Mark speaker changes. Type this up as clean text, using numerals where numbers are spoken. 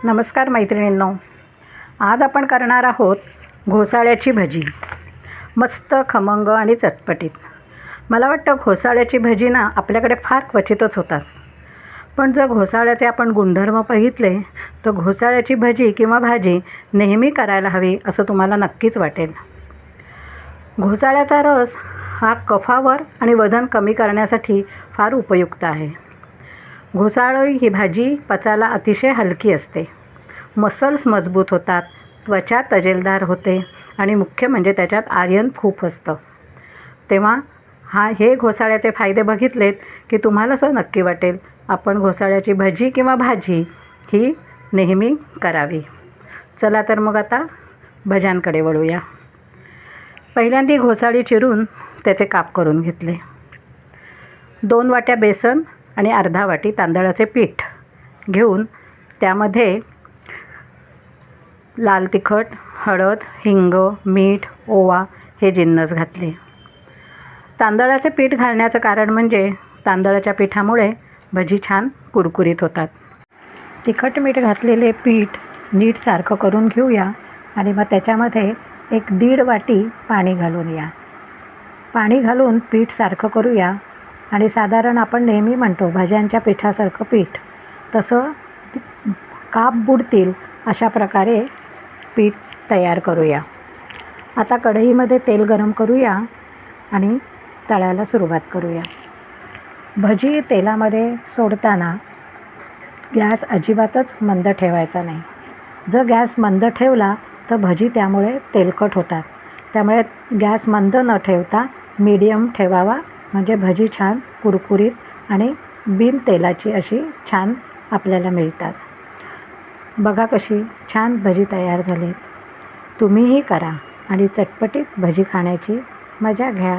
Speaker 1: नमस्कार मैत्रिणींनो, आज आपण करणार आहोत घोसाळ्याची भजी. मस्त खमंग आणि चटपटीत. मला वाटतं घोसाळ्याची भजी ना आपल्याकडे फार क्वचितच होतात, पण जर घोसाळ्याचे आपण गुणधर्म बघितले तर घोसाळ्याची भजी किंवा भाजी नेहमी करायला हवी असं तुम्हाला नक्कीच वाटेल. घोसाळ्याचा रस हा कफावर आणि वजन कमी करण्यासाठी फार उपयुक्त आहे. घोसाळी ही भाजी पचायला अतिशय हलकी असते. मसल्स मजबूत होतात, त्वचा तजेलदार होते आणि मुख्य म्हणजे त्याच्यात आयर्न खूप असतं. तेव्हा हे घोसाळ्याचे फायदे बघितलेत की तुम्हाला असं नक्की वाटेल आपण घोसाळ्याची भजी किंवा भाजी ही नेहमी करावी. चला तर मग आता भज्यांकडे वळूया. पहिल्यांदा घोसाळी चिरून त्याचे काप करून घेतले. 2 वाट्या बेसन आणि अर्धा वाटी तांदळाचे पीठ घेऊन त्यामध्ये लाल तिखट, हळद, हिंग, मीठ, ओवा हे जिन्नस घातले. तांदळाचे पीठ घालण्याचं कारण म्हणजे तांदळाच्या पिठामुळे भजी छान कुरकुरीत होतात. तिखट मीठ घातलेले पीठ नीट सारखं करून घेऊया आणि मग त्याच्यामध्ये 1-1.5 वाटी पाणी घालून या. पाणी घालून पीठ सारखं करूया आणि साधारण आपण नेहमी म्हणतो भज्यांच्या पिठासारखं पीठ, तसं काप बुडतील अशा प्रकारे पीठ तयार करूया. आता कढईमध्ये तेल गरम करूया आणि तळायला सुरुवात करूया. भजी तेलामध्ये सोडताना गॅस अजिबातच मंद ठेवायचा नाही. जर गॅस मंद ठेवला तर भजी त्यामुळे तेलकट होतात. त्यामुळे गॅस मंद न ठेवता मीडियम ठेवावा, म्हणजे भजी छान कुरकुरीत आणि बिन तेलाची अशी छान आपल्याला मिळतात. बघा कशी छान भजी तयार झाली. तुम्हीही करा आणि चटपटीत भजी खाण्याची मजा घ्या.